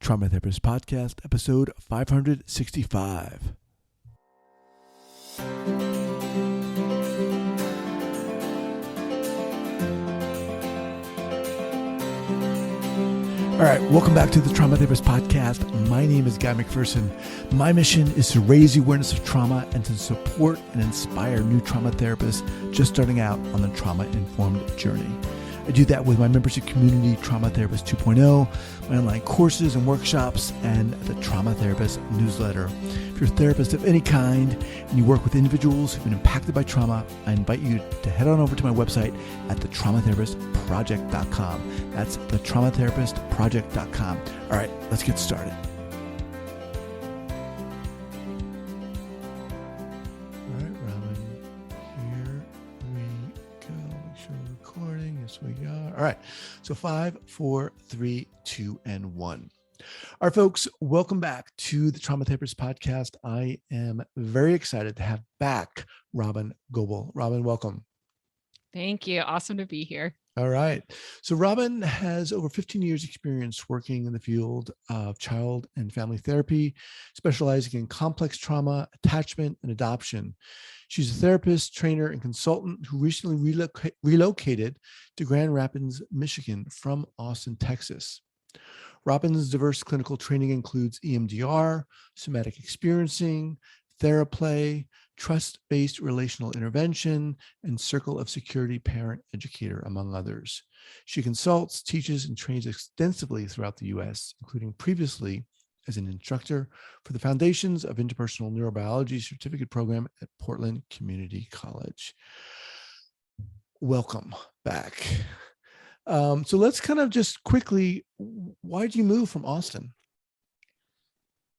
Trauma Therapist Podcast, episode 565. All right, welcome back to the Trauma Therapist Podcast. My name is Guy McPherson. My mission is to raise the awareness of trauma and to support and inspire new trauma therapists just starting out on the trauma-informed journey. I do that with my membership community, Trauma Therapist 2.0, my online courses and workshops, and the Trauma Therapist newsletter. If you're a therapist of any kind and you work with individuals who've been impacted by trauma, I invite you to head on over to my website at thetraumatherapistproject.com. That's thetraumatherapistproject.com. All right, let's get started. All right, Robyn, here we go. Make sure we're recording. Yes, we are. All right, so 5, 4, 3, 2, and 1. All right, folks, welcome back to the Trauma Therapist Podcast. I am very excited to have back Robyn Gobbel. Robyn, welcome. Thank you. Awesome to be here. All right. So Robyn has over 15 years experience working in the field of child and family therapy, specializing in complex trauma, attachment, and adoption. She's a therapist, trainer, and consultant who recently relocated to Grand Rapids, Michigan from Austin, Texas. Robyn's diverse clinical training includes EMDR, Somatic Experiencing, Theraplay, Based Relational Intervention, and Circle of Security Parent Educator, among others. She consults, teaches, and trains extensively throughout the U.S., including previously as an instructor for the Foundations of Interpersonal Neurobiology certificate program at Portland Community College. Welcome back. So let's kind of just quickly, why did you move from Austin?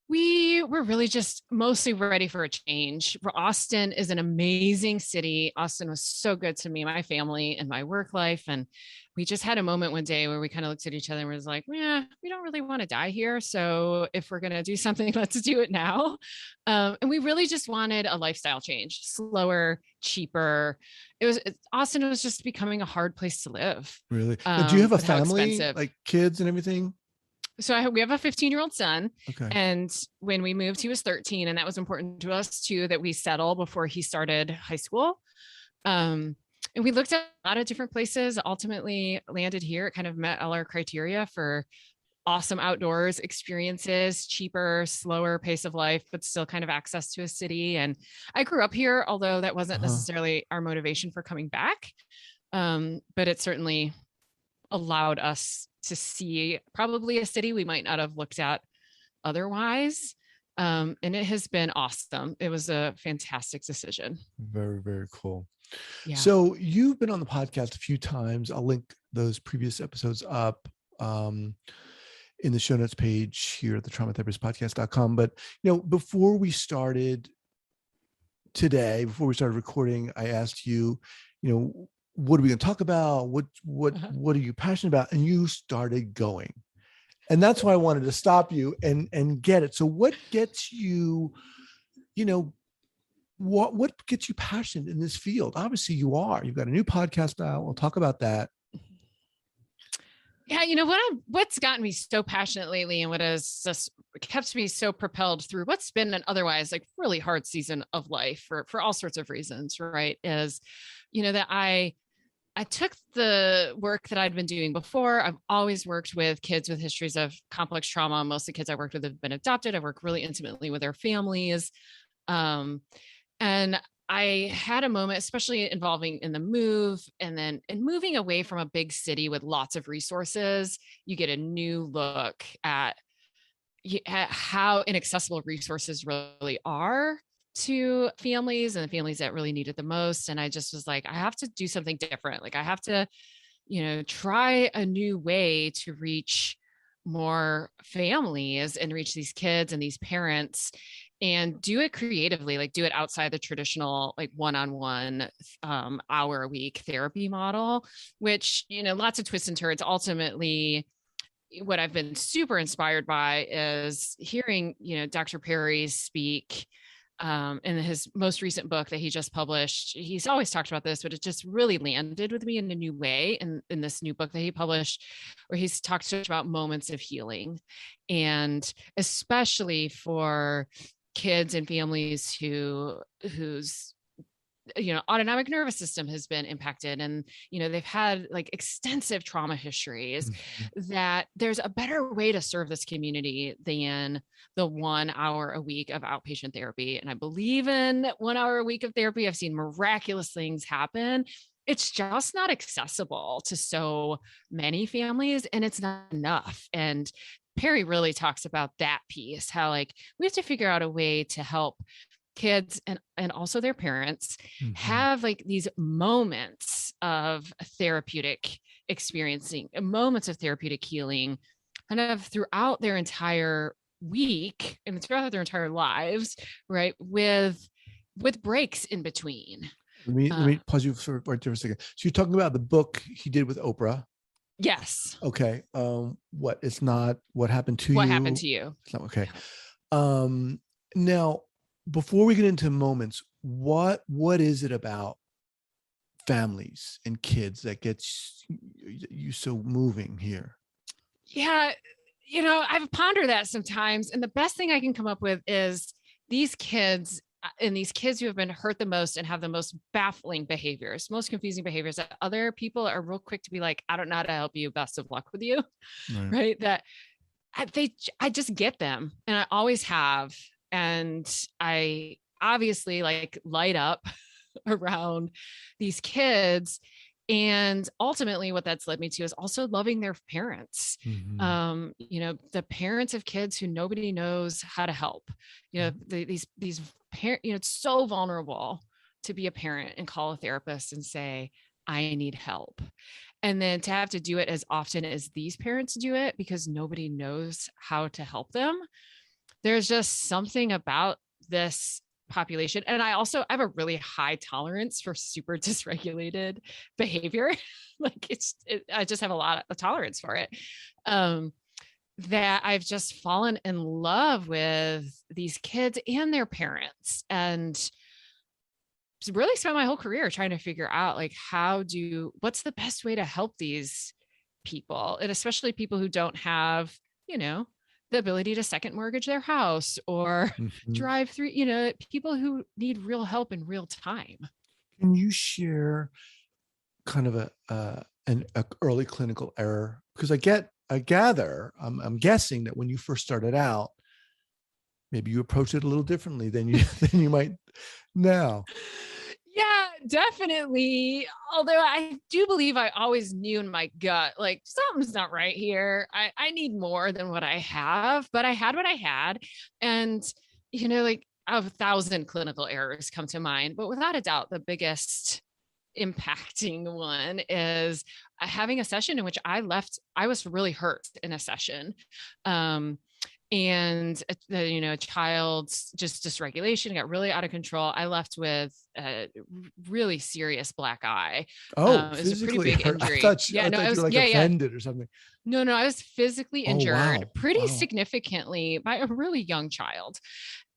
We were really just mostly ready for a change. Austin is an amazing city. Austin was so good to me, my family, and my work life. And we just had a moment one day where we kind of looked at each other and was like, yeah, we don't really want to die here. So if we're going to do something, let's do it now. And we really just wanted a lifestyle change, slower, cheaper. Austin was just becoming a hard place to live. Really? Do you have a family, like kids and everything? So we have a 15-year-old son. Okay. And when we moved, he was 13. And that was important to us too, that we settle before he started high school. And we looked at a lot of different places, ultimately landed here. It kind of met all our criteria for awesome outdoors experiences, cheaper, slower pace of life, but still kind of access to a city. And I grew up here, although that wasn't necessarily our motivation for coming back. But it certainly allowed us to see probably a city we might not have looked at otherwise. And it has been awesome. It was a fantastic decision. Very, very cool. Yeah. So you've been on the podcast a few times. I'll link those previous episodes up in the show notes page here at the traumatherapistpodcast.com. But, before we started recording, I asked you, what are we going to talk about? What are you passionate about? And you started going. And that's why I wanted to stop you and get it. So what gets you, what gets you passionate in this field? Obviously you've got a new podcast now. We'll talk about that. Yeah. What's gotten me so passionate lately and what has just kept me so propelled through what's been an otherwise like really hard season of life for all sorts of reasons, right? Is, that I took the work that I'd been doing before. I've always worked with kids with histories of complex trauma. Most of the kids I worked with have been adopted. I work really intimately with their families. And I had a moment, especially involving in the move and moving away from a big city with lots of resources. You get a new look at how inaccessible resources really are to families and the families that really need it the most. And I just was like, I have to do something different. Like I have to, try a new way to reach more families and reach these kids and these parents and do it creatively, like do it outside the traditional, like one-on-one hour a week therapy model, which, lots of twists and turns. Ultimately, what I've been super inspired by is hearing, Dr. Perry speak in his most recent book that he just published. He's always talked about this, but it just really landed with me in a new way in this new book that he published, where he's talked about moments of healing, and especially for kids and families whose autonomic nervous system has been impacted, and they've had like extensive trauma histories, that there's a better way to serve this community than the 1 hour a week of outpatient therapy. And I believe in 1 hour a week of therapy. I've seen miraculous things happen. It's just not accessible to so many families, and it's not enough. And Perry really talks about that piece, how like we have to figure out a way to help kids and also their parents have like these moments of therapeutic experiencing, moments of therapeutic healing, kind of throughout their entire week and throughout their entire lives, right? With breaks in between. Let me pause you for a second. So you're talking about the book he did with Oprah. Yes. Okay. It's not What Happened to You. What Happened to You? It's not okay. Now, before we get into moments, what is it about families and kids that gets you so moving here? Yeah, I've pondered that sometimes, and the best thing I can come up with is these kids who have been hurt the most and have the most baffling behaviors, most confusing behaviors, that other people are real quick to be like, I don't know how to help you. Best of luck with you. Right. That I just get them, and I always have. And I obviously like light up around these kids. And ultimately what that's led me to is also loving their parents. The parents of kids who nobody knows how to help, these parents, it's so vulnerable to be a parent and call a therapist and say, I need help. And then to have to do it as often as these parents do it because nobody knows how to help them. There's just something about this population. And I have a really high tolerance for super dysregulated behavior. I just have a lot of tolerance for it. That I've just fallen in love with these kids and their parents, and really spent my whole career trying to figure out like what's the best way to help these people, and especially people who don't have, the ability to second mortgage their house or drive through, people who need real help in real time. Can you share kind of an early clinical error? Because I'm guessing that when you first started out, maybe you approached it a little differently than you might now. Yeah, definitely. Although I do believe I always knew in my gut, like something's not right here. I need more than what I have, but I had what I had. And, like 1,000 clinical errors come to mind, but without a doubt, the biggest impacting one is having a session in which I was really hurt in a session. And a child's just dysregulation got really out of control. I left with a really serious black eye. It was a pretty big injury. I thought you were like offended or something. No, I was physically injured pretty Wow. significantly by a really young child.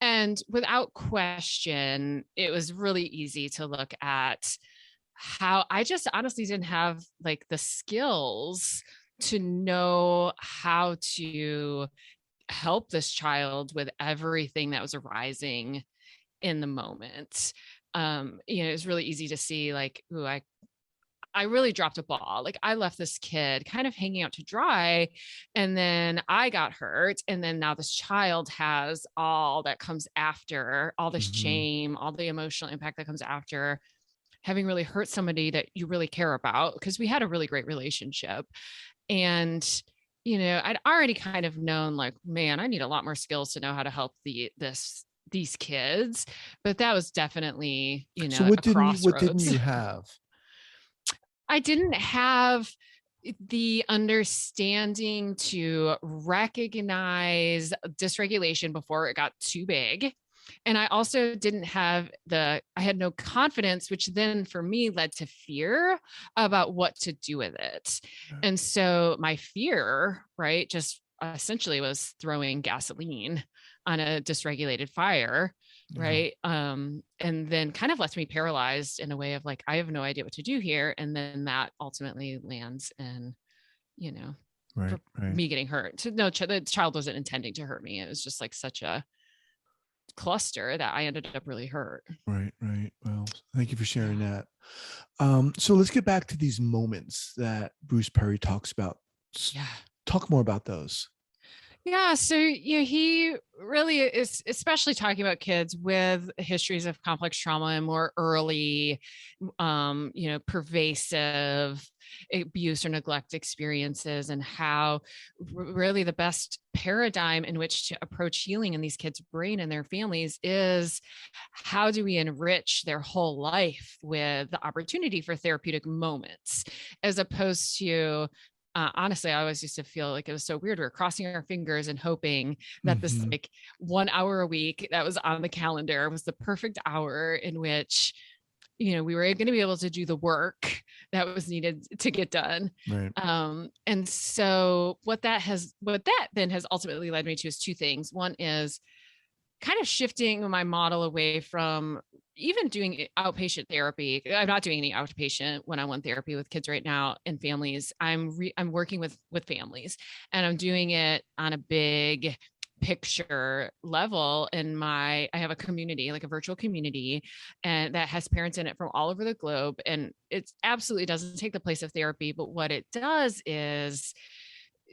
And without question, it was really easy to look at how I just honestly didn't have like the skills to know how to help this child with everything that was arising in the moment. It was really easy to see like, ooh, I really dropped a ball. Like I left this kid kind of hanging out to dry, and then I got hurt. And then now this child has all that comes after, all this shame, all the emotional impact that comes after having really hurt somebody that you really care about, because we had a really great relationship. And I'd already kind of known like, man, I need a lot more skills to know how to help these kids. But that was definitely, So what didn't you have? I didn't have the understanding to recognize dysregulation before it got too big. And I also didn't have I had no confidence, which then for me led to fear about what to do with it. And so my fear, right, just essentially was throwing gasoline on a dysregulated fire. Yeah. Right. And then kind of left me paralyzed in a way of like, I have no idea what to do here. And then that ultimately lands in, Right. me getting hurt. So no, the child wasn't intending to hurt me. It was just like such a cluster that I ended up really hurt. Right. Well, thank you for sharing that. So let's get back to these moments that Bruce Perry talks about. Yeah. Talk more about those. Yeah. So, he really is, especially talking about kids with histories of complex trauma and more early, pervasive abuse or neglect experiences, and how really the best paradigm in which to approach healing in these kids' brain and their families is how do we enrich their whole life with the opportunity for therapeutic moments, as opposed to honestly, I always used to feel like it was so weird. We were crossing our fingers and hoping that this like 1 hour a week that was on the calendar was the perfect hour in which, we were going to be able to do the work that was needed to get done. Right. And so what that then has ultimately led me to is two things. One is kind of shifting my model away from even doing outpatient therapy. I'm not doing any outpatient one-on-one therapy with kids right now and families. I'm working with families, and I'm doing it on a big picture level. I have a community, like a virtual community, and that has parents in it from all over the globe. And it absolutely doesn't take the place of therapy, but what it does is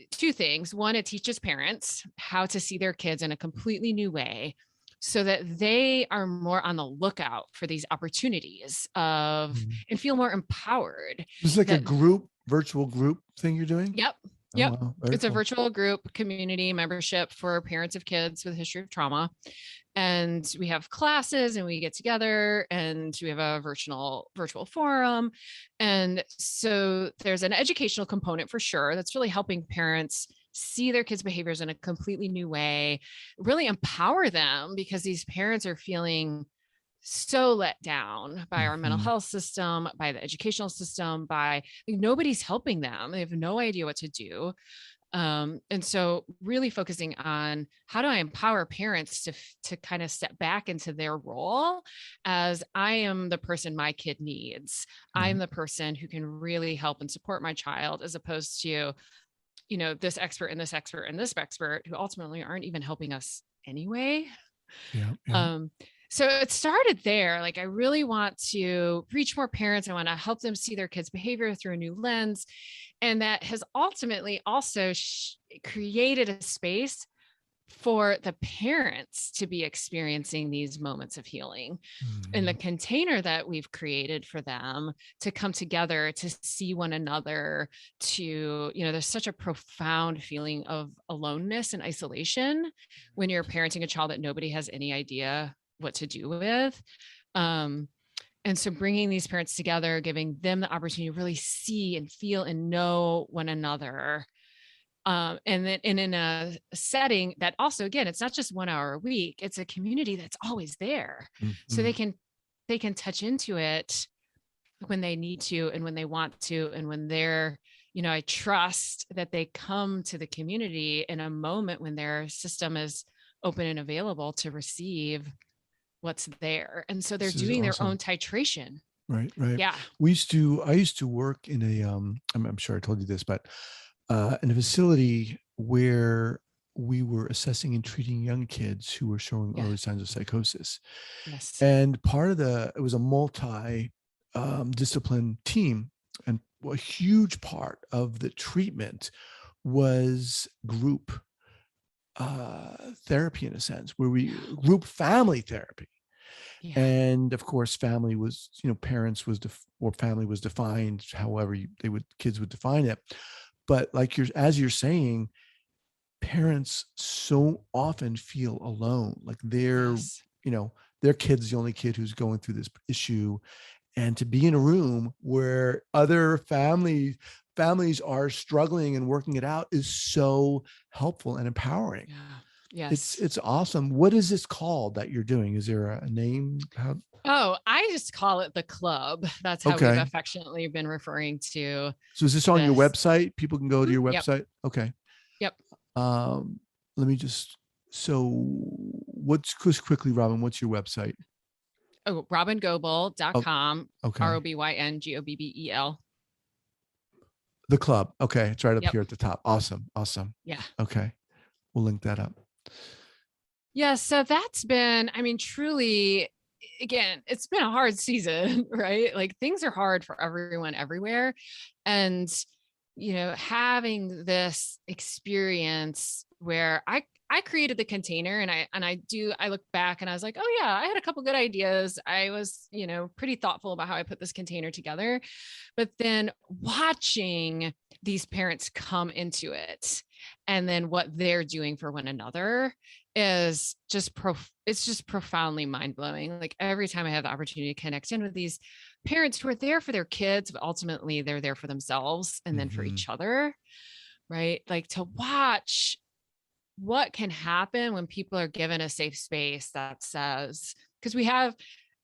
two things. One, it teaches parents how to see their kids in a completely new way so that they are more on the lookout for these opportunities and feel more empowered. It's like a virtual group thing you're doing? Yep. Oh, wow. It's a virtual group community membership for parents of kids with a history of trauma. And we have classes and we get together and we have a virtual forum. And so there's an educational component for sure that's really helping parents see their kids' behaviors in a completely new way, really empower them, because these parents are feeling so let down by our mental health system, by the educational system, nobody's helping them. They have no idea what to do. And so really focusing on how do I empower parents to kind of step back into their role as I am the person my kid needs. I'm the person who can really help and support my child, as opposed to, this expert and this expert and this expert who ultimately aren't even helping us anyway. So it started there. Like, I really want to reach more parents. I want to help them see their kids' behavior through a new lens. And that has ultimately also created a space for the parents to be experiencing these moments of healing in the container that we've created for them to come together, to see one another, there's such a profound feeling of aloneness and isolation when you're parenting a child that nobody has any idea what to do with. And so bringing these parents together, giving them the opportunity to really see and feel and know one another. And in a setting that also, again, it's not just 1 hour a week, it's a community that's always there. So they can touch into it when they need to and when they want to, and when they're, I trust that they come to the community in a moment when their system is open and available to receive what's there. And so they're doing their own titration. Right. Yeah. I used to work in a, I'm sure I told you this, but in a facility where we were assessing and treating young kids who were showing early signs of psychosis. Yes. And it was a discipline team. And a huge part of the treatment was group therapy, in a sense, where group family therapy. Yeah. And of course, family was, parents was, or family was defined however kids would define it. But as you're saying, parents so often feel alone, like their kid's the only kid who's going through this issue. And to be in a room where other families are struggling and working it out is so helpful and empowering. Yeah. Yes. It's awesome. What is this called that you're doing? Is there a name? I just call it the club. That's how we've affectionately been referring to. So is this on your website? People can go to your website? Yep. Let me just, so just quickly, Robyn, what's your website? Oh, Oh, robyngobbel.com, okay. ROBYNGOBBEL. The club. Okay. It's right up Yep. here at the top. Awesome. Awesome. Yeah. Okay. We'll link that up. Yeah. So that's been, I mean, truly, again, it's been a hard season, right? Like things are hard for everyone everywhere. And, having this experience where I created the container and I look back and I was like, oh yeah, I had a couple good ideas. I was, pretty thoughtful about how I put this container together. But then watching these parents come into it and then what they're doing for one another is just it's just profoundly mind-blowing. Like every time I have the opportunity to connect in with these parents who are there for their kids, but ultimately they're there for themselves and then for each other, right? Like to watch what can happen when people are given a safe space that says, because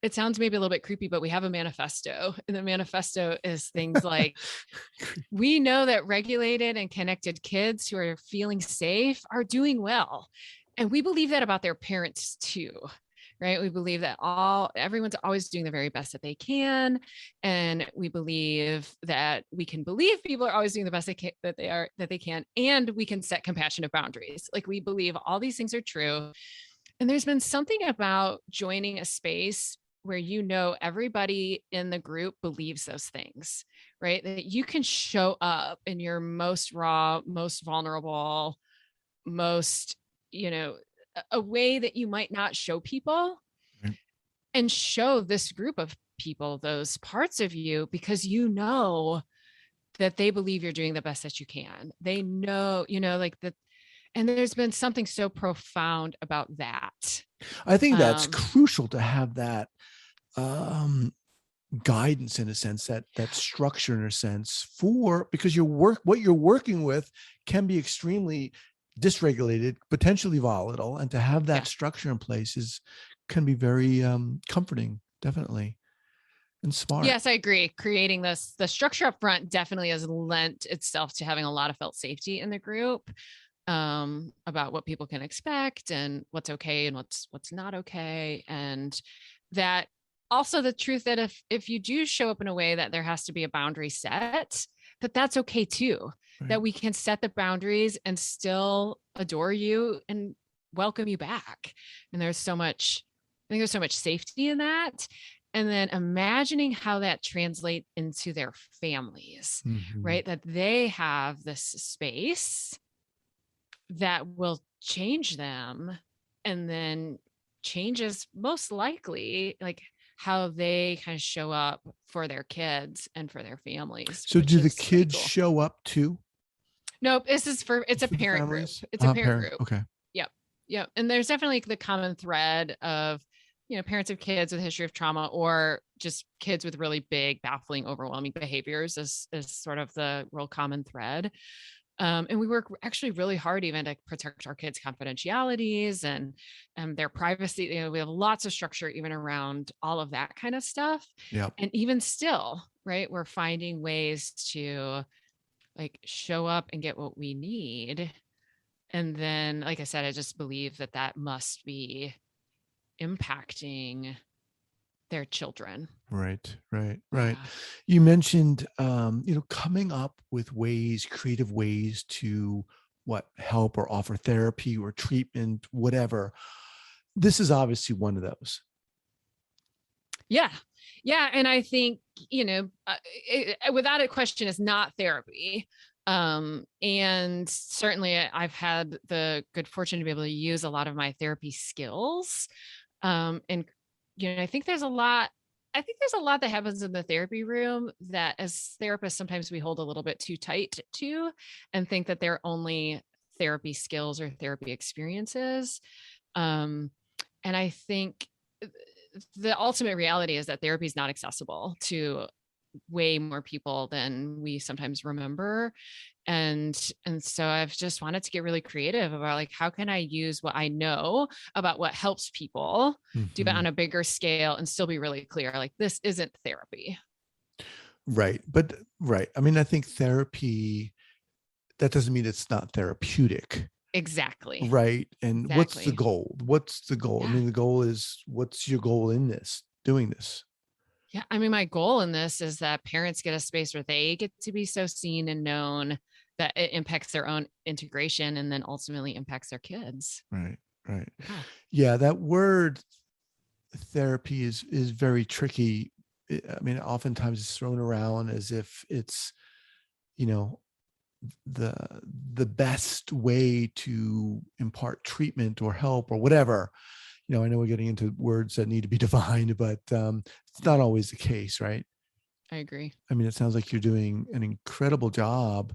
it sounds maybe a little bit creepy, but we have a manifesto, and the manifesto is things like, we know that regulated and connected kids who are feeling safe are doing well. And we believe that about their parents too, right? We believe that everyone's always doing the very best that they can. And we believe that we can believe people are always doing the best that they can. And we can set compassionate boundaries. Like we believe all these things are true. And there's been something about joining a space where everybody in the group believes those things, right? That you can show up in your most raw, most vulnerable, most, a way that you might not show people, Right. and show this group of people those parts of you because that they believe you're doing the best that you can. They know, like that. And there's been something so profound about that. I think that's crucial to have that guidance in a sense, that structure in a sense, because what you're working with can be extremely dysregulated, potentially volatile, and to have that structure in place can be very comforting, definitely, and smart. Yes, I agree. Creating the structure up front definitely has lent itself to having a lot of felt safety in the group, about what people can expect and what's okay and what's not okay. And that also the truth that if you do show up in a way that there has to be a boundary set, that's okay too, right? That we can set the boundaries and still adore you and welcome you back. And I think there's so much safety in that. And then imagining how that translates into their families, right? That they have this space that will change them, and then changes most likely like how they kind of show up for their kids and for their families. So do the kids show up too? Nope. It's a parent group. It's a parent group. Okay. Yep. And there's definitely the common thread of, parents of kids with a history of trauma, or just kids with really big, baffling, overwhelming behaviors is sort of the real common thread. And we work actually really hard even to protect our kids' confidentialities and their privacy. We have lots of structure even around all of that kind of stuff. Yeah. And even still, right, we're finding ways to like show up and get what we need. And then, like I said, I just believe that must be impacting their children. Right. You mentioned, coming up with creative ways to help or offer therapy or treatment, whatever. This is obviously one of those. Yeah. And I think, without a question, is not therapy. And certainly I've had the good fortune to be able to use a lot of my therapy skills. And, I think there's a lot that happens in the therapy room that as therapists, sometimes we hold a little bit too tight to and think that they're only therapy skills or therapy experiences. And I think the ultimate reality is that therapy is not accessible to way more people than we sometimes remember. And so I've just wanted to get really creative about like, how can I use what I know about what helps people do that on a bigger scale and still be really clear, like this isn't therapy. Right. I mean, I think therapy, that doesn't mean it's not therapeutic. Exactly. right? And what's the Exactly. goal? What's the goal? I Yeah. mean, the goal is, what's your goal in this, doing this? Yeah. I mean, my goal in this is that parents get a space where they get to be so seen and known that it impacts their own integration and then ultimately impacts their kids. Right, right. Yeah. Yeah, that word therapy is very tricky. I mean, oftentimes it's thrown around as if it's, you know, the the best way to impart treatment or help or whatever. You know, I know we're getting into words that need to be defined, but it's not always the case, right? I agree. I mean, it sounds like you're doing an incredible job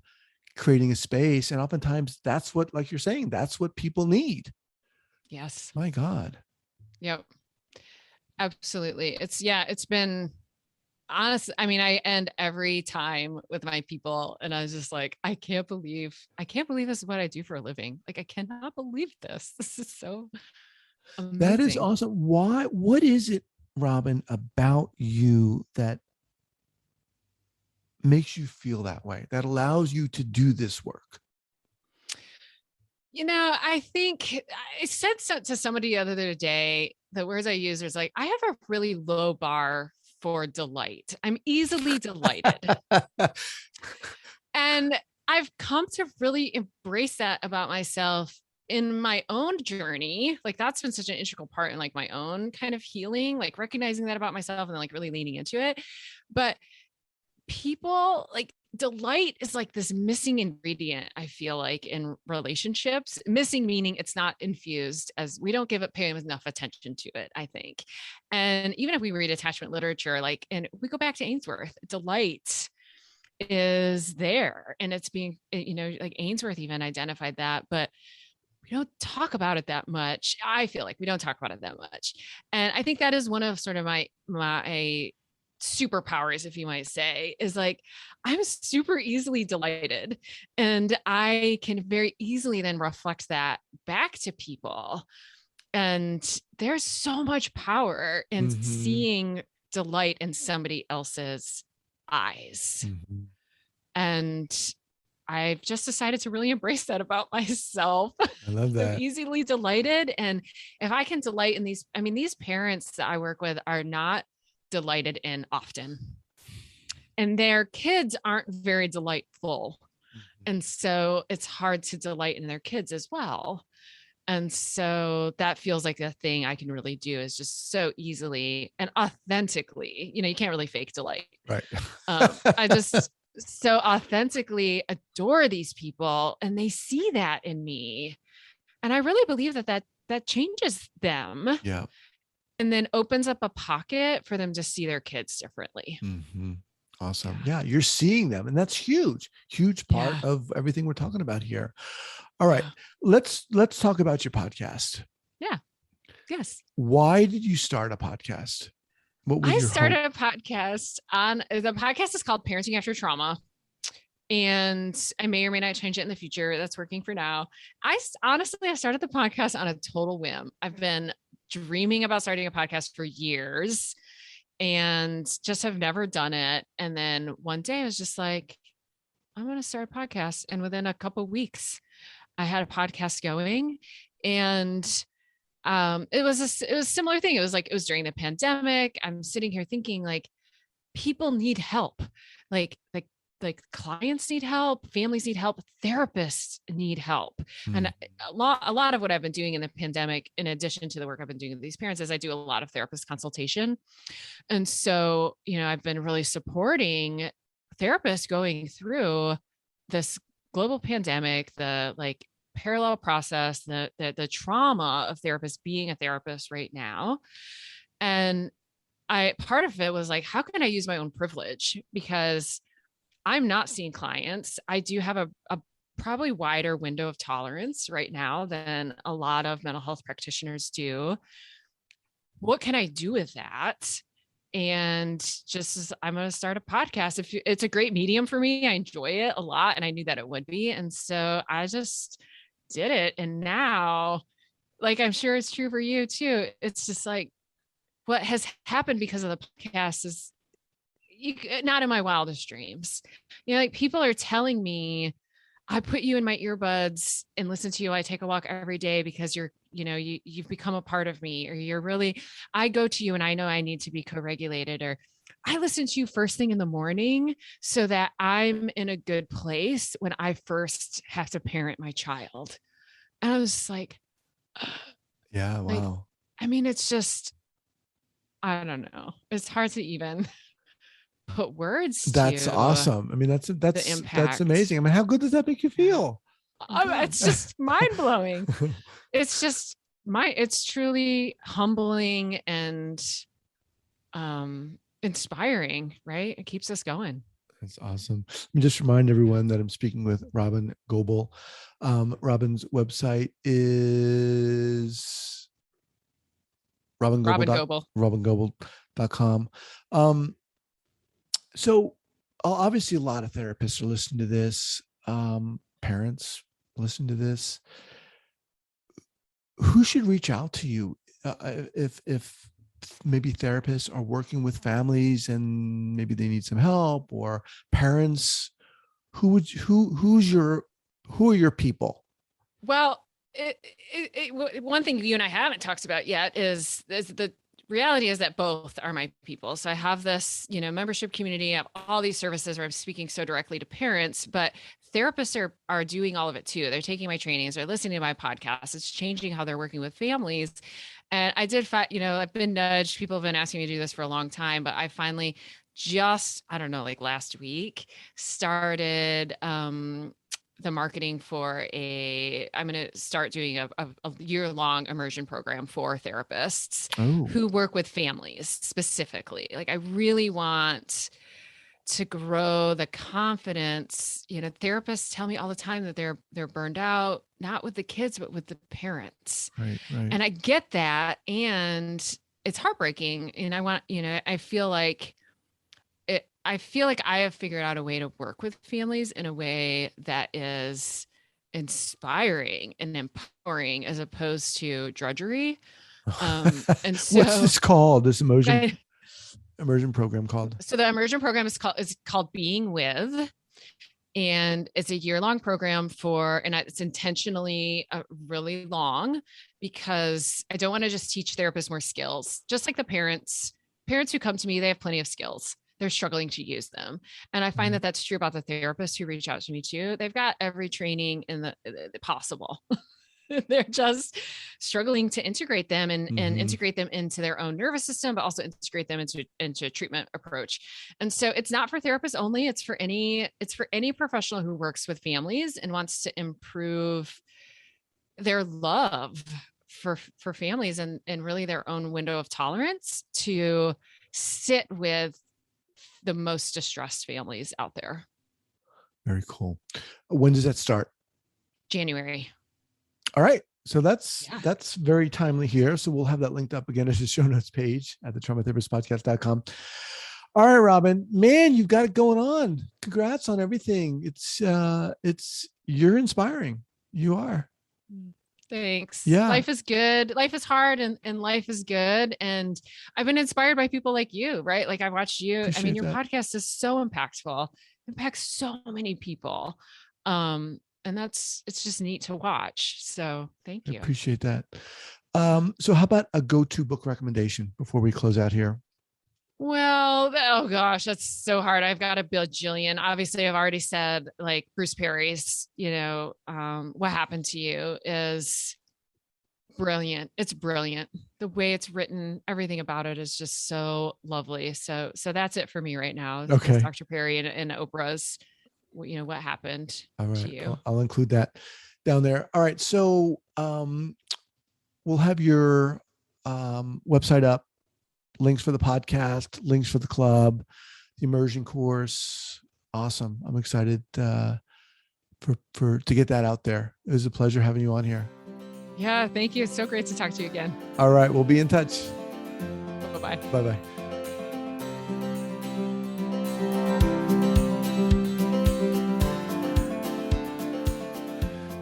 creating a space, and oftentimes that's what, like you're saying, that's what people need. Yes. My God. Yep. Absolutely. It's been honest. I mean, I end every time with my people and I was just like, I can't believe this is what I do for a living. Like, I cannot believe this. This is so That is amazing. awesome. Why? What is it, Robyn, about you that makes you feel that way, that allows you to do this work? I think I said to somebody the other day, the words I use is like, I have a really low bar for delight. I'm easily delighted. And I've come to really embrace that about myself in my own journey. Like, that's been such an integral part in like my own kind of healing, like recognizing that about myself and then like really leaning into it. But people, like, delight is like this missing ingredient, I feel like, in relationships. Missing meaning it's not infused, as we don't pay enough attention to it, I think. And even if we read attachment literature, like, and we go back to Ainsworth, delight is there and it's being, like Ainsworth even identified that, but we don't talk about it that much. I feel like we don't talk about it that much. And I think that is one of sort of my superpowers, if you might say, is like, I'm super easily delighted and I can very easily then reflect that back to people. And there's so much power in Mm-hmm. seeing delight in somebody else's eyes. Mm-hmm. And I've just decided to really embrace that about myself. I love I'm that. easily delighted. And if I can delight in these, I mean, these parents that I work with are not delighted in often, and their kids aren't very delightful. And so it's hard to delight in their kids as well. And so that feels like a thing I can really do, is just so easily and authentically, you can't really fake delight. Right. I just so authentically adore these people and they see that in me. And I really believe that changes them Yeah. and then opens up a pocket for them to see their kids differently. Mm-hmm. Awesome. Yeah. Yeah, you're seeing them, and that's huge part Yeah. of everything we're talking about here. All right, Yeah. let's talk about your podcast. Yeah. Yes. Why did you start a podcast? What was I your hope? started a podcast the podcast is called Parenting After Trauma. And I may or may not change it in the future. That's working for now. I started the podcast on a total whim. I've been dreaming about starting a podcast for years and just have never done it. And then one day I was just like, I'm going to start a podcast. And within a couple of weeks, I had a podcast going. And it was a similar thing. It was during the pandemic. I'm sitting here thinking, like, people need help. Like, clients need help, families need help, therapists need help. And Mm. a lot of what I've been doing in the pandemic, in addition to the work I've been doing with these parents, is I do a lot of therapist consultation. And so, I've been really supporting therapists going through this global pandemic, the like parallel process, the trauma of therapists being a therapist right now. And part of it was like, how can I use my own privilege? Because I'm not seeing clients. I do have a probably wider window of tolerance right now than a lot of mental health practitioners do. What can I do with that? And I'm going to start a podcast. It's a great medium for me. I enjoy it a lot. And I knew that it would be. And so I just did it. And now, like, I'm sure it's true for you too. It's just like, what has happened because of the podcast is not in my wildest dreams. Like, people are telling me I put you in my earbuds and listen to you. I take a walk every day because you've become a part of me, or I go to you and I know I need to be co-regulated, or I listen to you first thing in the morning so that I'm in a good place when I first have to parent my child. And I was just like, Yeah. like, Wow. I mean, it's just, I don't know. It's hard to even put words That's to awesome. I mean, that's the that's impact. amazing. I mean, how good does that make you Yeah. feel? My God. It's just mind blowing. It's just it's truly humbling and inspiring, right? It keeps us going. That's awesome. Let me just remind everyone that I'm speaking with Robyn Gobbel. Robyn's website is Robyn robyngobbel. Gobbel. robyngobbel.com. So obviously a lot of therapists are listening to this. Parents listen to this. Who should reach out to you if maybe therapists are working with families and maybe they need some help, or parents? Who are your people? Well, one thing you and I haven't talked about yet is the reality is that both are my people. So I have this, membership community. I have all these services where I'm speaking so directly to parents, but therapists are doing all of it too. They're taking my trainings, they're listening to my podcast. It's changing how they're working with families. And I did I've been nudged. People have been asking me to do this for a long time, but I finally just, I don't know, like last week started, the marketing for I'm going to start doing a year-long immersion program for therapists who work with families specifically. Like I really want to grow the confidence. Therapists tell me all the time that they're burned out, not with the kids, but with the parents. Right. And I get that. And it's heartbreaking. And I feel like I have figured out a way to work with families in a way that is inspiring and empowering as opposed to drudgery. And so what's this called? This immersion program called? So the immersion program is called Being With. And it's a year-long program and it's intentionally really long because I don't want to just teach therapists more skills. Just like the parents who come to me, they have plenty of skills. They're struggling to use them. And I find that that's true about the therapists who reach out to me too. They've got every training in the possible. They're just struggling to integrate them and integrate them into their own nervous system, but also integrate them into a treatment approach. And so it's not for therapists only. It's for any professional who works with families and wants to improve their love for families and really their own window of tolerance to sit with the most distressed families out there. Very cool. When does that start? January. All right. So that's very timely here. So we'll have that linked up again as a show notes page at the traumatherapistpodcast.com. All right, Robyn, man, you've got it going on. Congrats on everything. You're inspiring. You are. Thanks. Yeah. Life is good. Life is hard and life is good. And I've been inspired by people like you, right? Like I've watched you. Appreciate your that. podcast is so impactful, impacts so many people. And it's just neat to watch. So thank you. I appreciate that. So how about a go-to book recommendation before we close out here? Well, oh gosh, that's so hard. I've got a bajillion. Obviously, I've already said like Bruce Perry's, What Happened to You is brilliant. It's brilliant. The way it's written, everything about it is just so lovely. So that's it for me right now. Okay. Dr. Perry and Oprah's, What Happened to You. I'll include that down there. All right. So we'll have your website up, links for the podcast, links for the club, the immersion course. Awesome. I'm excited to get that out there. It was a pleasure having you on here. Yeah, thank you. It's so great to talk to you again. All right. We'll be in touch. Bye-bye. Bye-bye.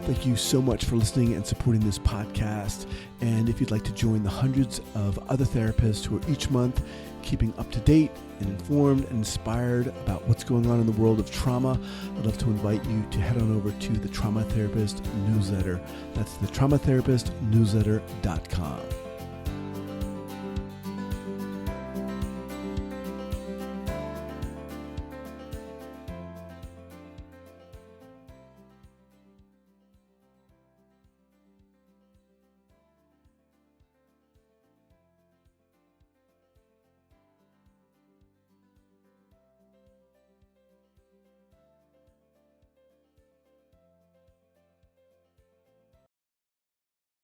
The Thank you so much for listening and supporting this podcast. And if you'd like to join the hundreds of other therapists who are each month keeping up to date and informed and inspired about what's going on in the world of trauma, I'd love to invite you to head on over to the Trauma Therapist newsletter. That's the traumatherapistnewsletter.com.